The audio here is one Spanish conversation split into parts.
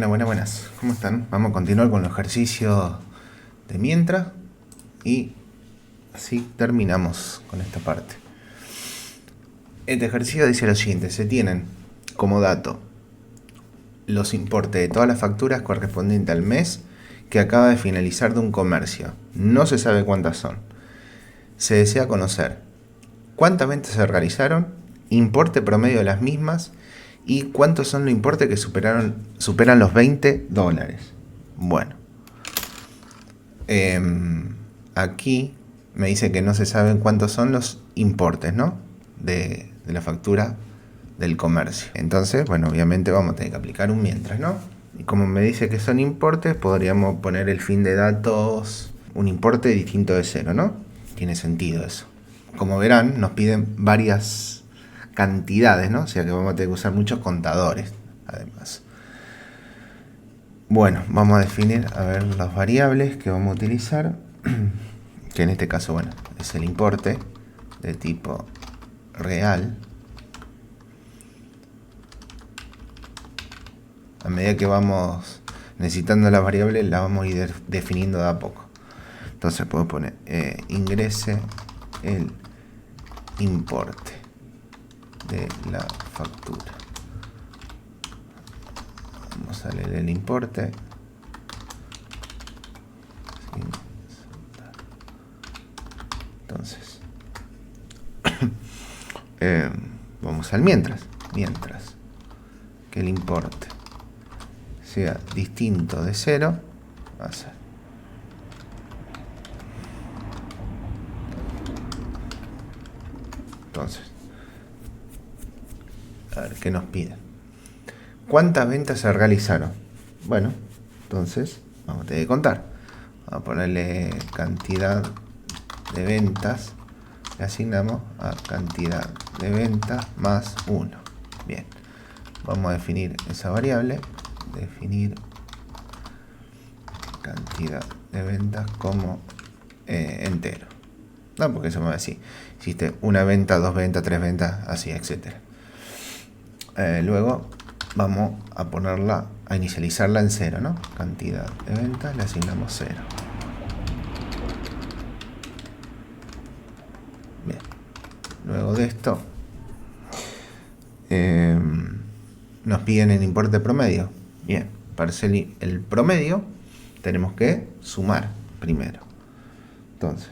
Buenas. ¿Cómo están? Vamos a continuar con los ejercicios de mientras y así terminamos con esta parte. Este ejercicio dice lo siguiente: se tienen como dato los importes de todas las facturas correspondientes al mes que acaba de finalizar de un comercio. No se sabe cuántas son. Se desea conocer cuántas ventas se realizaron, importe promedio de las mismas y cuántos son los importes que superan los $20. Bueno, aquí me dice que no se saben cuántos son los importes, ¿no? De la factura del comercio. Entonces, bueno, obviamente vamos a tener que aplicar un mientras, ¿no? Y como me dice que son importes, podríamos poner el fin de datos un importe distinto de cero, ¿no? Tiene sentido eso. Como verán, nos piden varias cantidades, ¿no? O sea que vamos a tener que usar muchos contadores, además. Bueno, vamos a definir, a ver, las variables que vamos a utilizar, que en este caso, bueno, es el importe de tipo real. A medida que vamos necesitando las variables, las vamos a ir definiendo de a poco. Entonces puedo poner ingrese el importe de la factura. Vamos a leer el importe. Entonces, vamos al mientras que el importe sea distinto de cero, va a ser entonces, a ver qué nos piden. ¿Cuántas ventas se realizaron? Bueno, entonces vamos a tener que contar. Vamos a ponerle cantidad de ventas, le asignamos a cantidad de ventas más 1. Bien, vamos a definir esa variable, definir cantidad de ventas como entero. No, porque eso me va a decir, hiciste una venta, dos ventas, tres ventas, así, etc. Luego vamos a ponerla, a inicializarla en 0, ¿no? Cantidad de ventas, le asignamos 0. Bien. Luego de esto, nos piden el importe promedio. Bien, para hacer el promedio, tenemos que sumar primero. Entonces,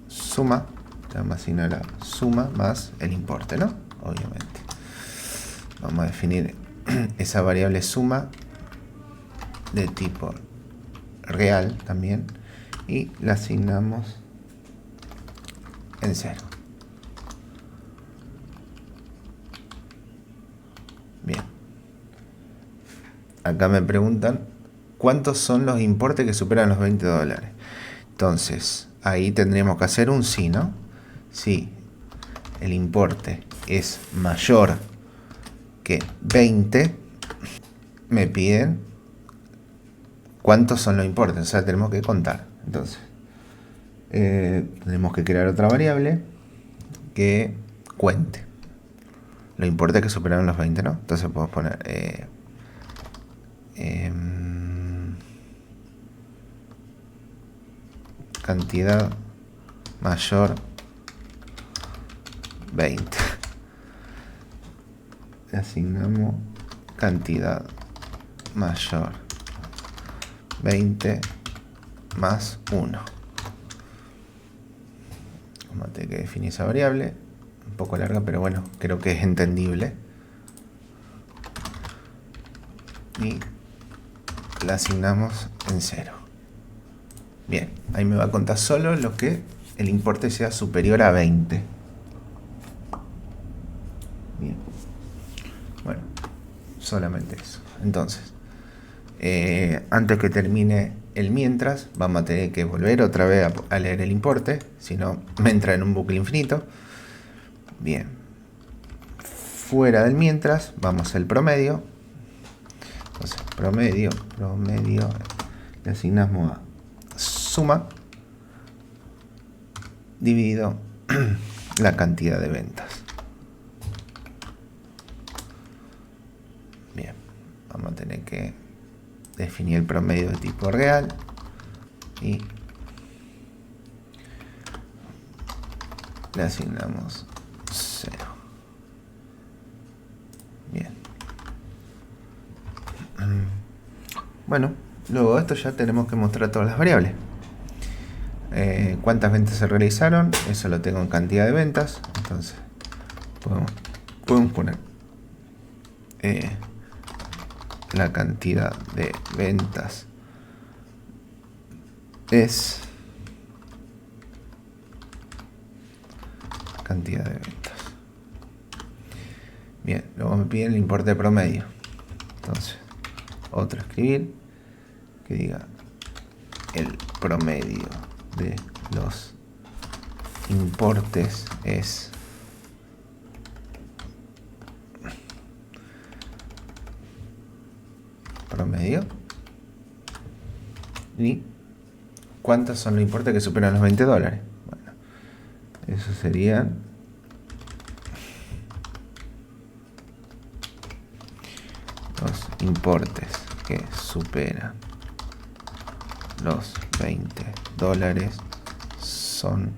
suma, vamos a asignar la suma más el importe, ¿no? Obviamente. Vamos a definir esa variable suma de tipo real también y la asignamos en 0. Bien. Acá me preguntan cuántos son los importes que superan los $20. Entonces, ahí tendríamos que hacer un sí, ¿no? Si el importe es mayor que 20, me piden cuántos son los importes, o sea, tenemos que contar. Entonces, tenemos que crear otra variable que cuente los importes que superaron los 20, ¿no? Entonces podemos poner cantidad mayor 20. Le asignamos cantidad mayor 20 más 1. Vamos a tener que definir esa variable, un poco larga, pero bueno, creo que es entendible. Y la asignamos en 0. Bien, ahí me va a contar solo lo que el importe sea superior a 20. Bien. Bueno, solamente eso. Entonces, antes que termine el mientras, vamos a tener que volver otra vez a leer el importe, si no me entra en un bucle infinito. Bien. Fuera del mientras, vamos al promedio. Entonces, promedio, le asignamos a suma dividido la cantidad de ventas. Bien, vamos a tener que definir el promedio de tipo real y le asignamos 0. Bien. Bueno, luego de esto ya tenemos que mostrar todas las variables. ¿Cuántas ventas se realizaron? Eso lo tengo en cantidad de ventas. Entonces podemos poner la cantidad de ventas es cantidad de ventas. Bien, luego me piden el importe promedio. Entonces, otro escribir que diga el promedio de los importes es promedio. ¿Y cuántos son los importes que superan los $20? Bueno, eso serían los importes que superan los $20 son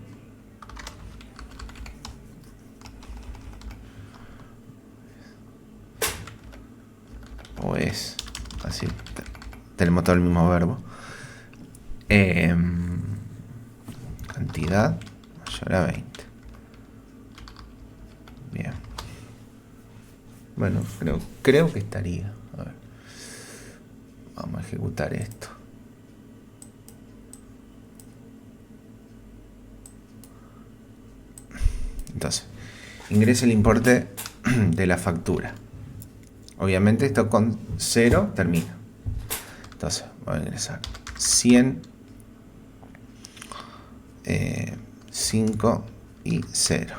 o es así, tenemos todo el mismo verbo, cantidad mayor a 20. Bien, bueno, creo que estaría. A ver, vamos a ejecutar esto. Entonces, ingresa el importe de la factura. Obviamente esto con 0 termina. Entonces, voy a ingresar 100, 5 y 0.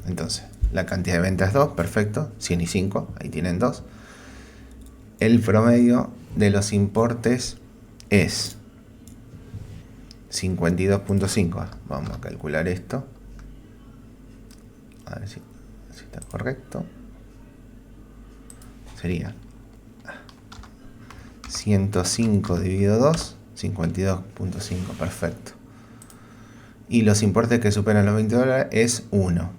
Entonces, la cantidad de ventas es 2, perfecto. 100 y 5, ahí tienen 2. El promedio de los importes es 52.5. Vamos a calcular esto. A ver si está correcto. Sería 105 dividido 2, 52.5, perfecto. Y los importes que superan los $20 es 1.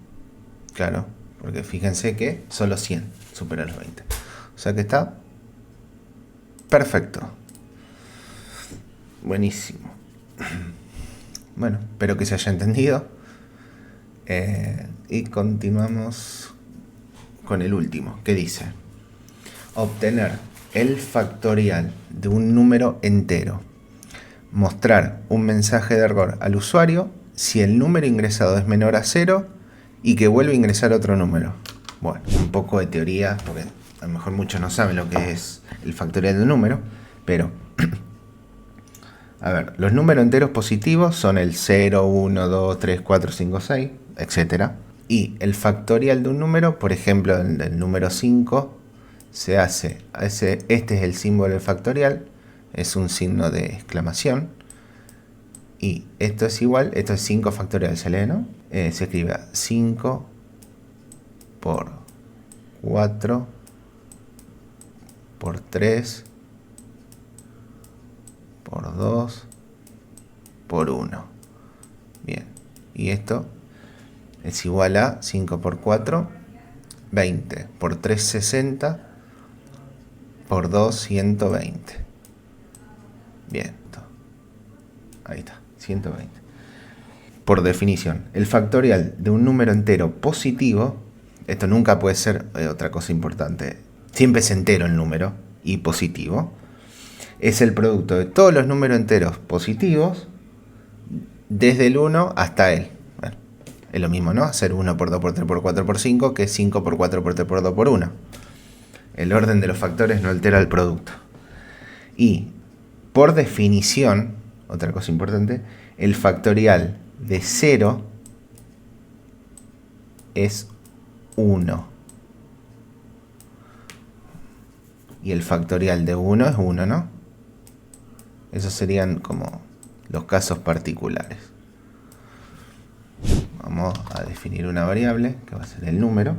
Claro, porque fíjense que solo 100 superan los 20. O sea que está perfecto. Buenísimo. Bueno, espero que se haya entendido. Y continuamos con el último, que dice: obtener el factorial de un número entero. Mostrar un mensaje de error al usuario si el número ingresado es menor a 0 y que vuelve a ingresar otro número. Bueno, un poco de teoría, porque a lo mejor muchos no saben lo que es el factorial de un número, pero a ver, los números enteros positivos son el 0, 1, 2, 3, 4, 5, 6, etc. Y el factorial de un número, por ejemplo, el número 5, se hace, este es el símbolo del factorial, es un signo de exclamación. Y esto es igual, esto es 5 factorial, se lee, ¿no? Se escribe 5 por 4 por 3 por 2 por 1. Bien, y esto es igual a 5 por 4, 20, por 3, 60, por 2, 120. Bien, ahí está, 120. Por definición, el factorial de un número entero positivo, esto nunca puede ser otra cosa importante, siempre es entero el número y positivo, es el producto de todos los números enteros positivos desde el 1 hasta él. Bueno, es lo mismo, ¿no? Hacer 1 por 2 por 3 por 4 por 5 que 5 por 4 por 3 por 2 por 1. El orden de los factores no altera el producto. Y por definición, otra cosa importante, el factorial de 0 es 1. Y el factorial de 1 es 1, ¿no? Esos serían como los casos particulares. Vamos a definir una variable que va a ser el número,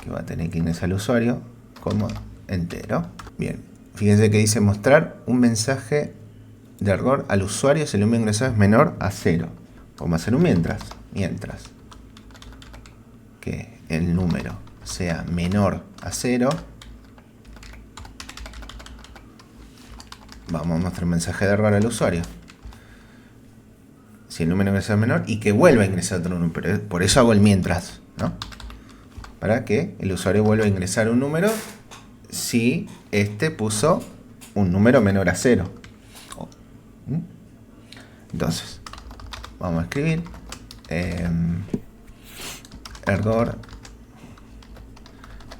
que va a tener que ingresar al usuario, como entero. Bien, fíjense que dice mostrar un mensaje de error al usuario si el número ingresado es menor a 0. Vamos a hacer un mientras que el número sea menor a 0. Vamos a mostrar un mensaje de error al usuario si el número ingresado es menor y que vuelva a ingresar otro número. Por eso hago el mientras, ¿no? Para que el usuario vuelva a ingresar un número si este puso un número menor a 0. Entonces, vamos a escribir error,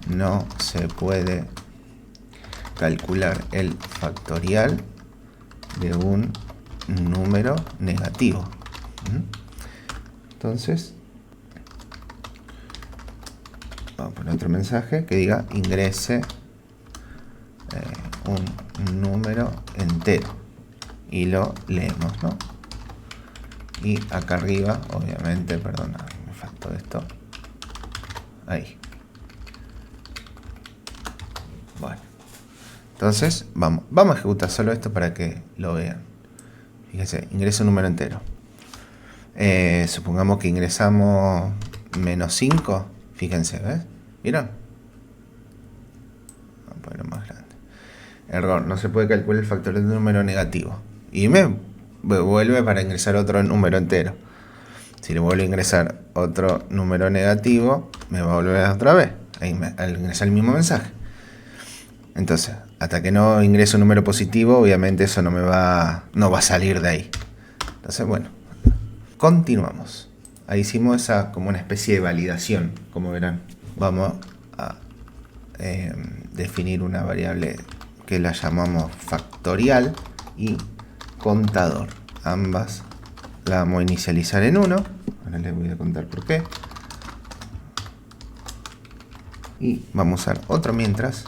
no se puede calcular el factorial de un número negativo. Entonces, vamos a poner otro mensaje que diga ingrese un número entero y lo leemos, ¿no? Y acá arriba, obviamente, perdona, me faltó esto. Ahí. Bueno. Entonces, vamos a ejecutar solo esto para que lo vean. Fíjense, ingresa un número entero. Supongamos que ingresamos menos 5. Fíjense, ¿ves? ¿Vieron? Vamos a ponerlo más grande. Error, no se puede calcular el factorial de un número negativo. Y me vuelve para ingresar otro número entero. Si le vuelvo a ingresar otro número negativo, me va a volver otra vez al ingresar el mismo mensaje. Entonces, hasta que no ingrese un número positivo, obviamente eso no va a salir de ahí. Entonces, bueno, continuamos. Ahí hicimos esa como una especie de validación, como verán. Vamos a definir una variable que la llamamos factorial y contador. Ambas la vamos a inicializar en 1. Ahora les voy a contar por qué. Y vamos a usar otro mientras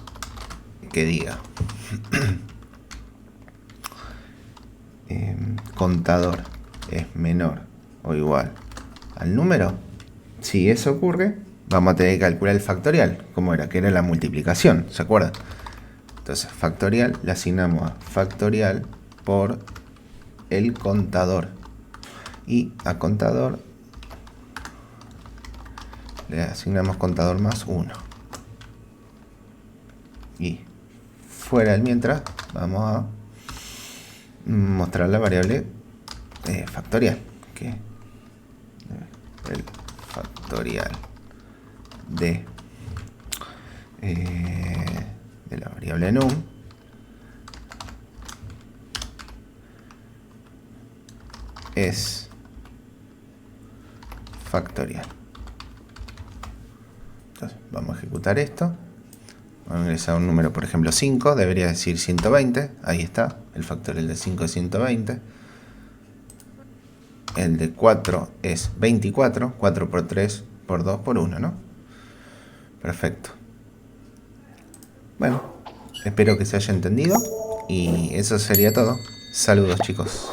que diga contador es menor o igual al número. Si eso ocurre, vamos a tener que calcular el factorial, como era, que era la multiplicación, ¿se acuerdan? Entonces, factorial le asignamos a factorial por el contador. Y a contador le asignamos contador más 1. Y fuera del mientras, vamos a mostrar la variable factorial, que el factorial de la variable num es factorial. Entonces, vamos a ejecutar esto. Vamos a ingresar un número, por ejemplo 5, debería decir 120, ahí está, el factorial de 5 es 120. El de 4 es 24, 4 por 3 por 2 por 1, ¿no? Perfecto. Bueno, espero que se haya entendido y eso sería todo. Saludos, chicos.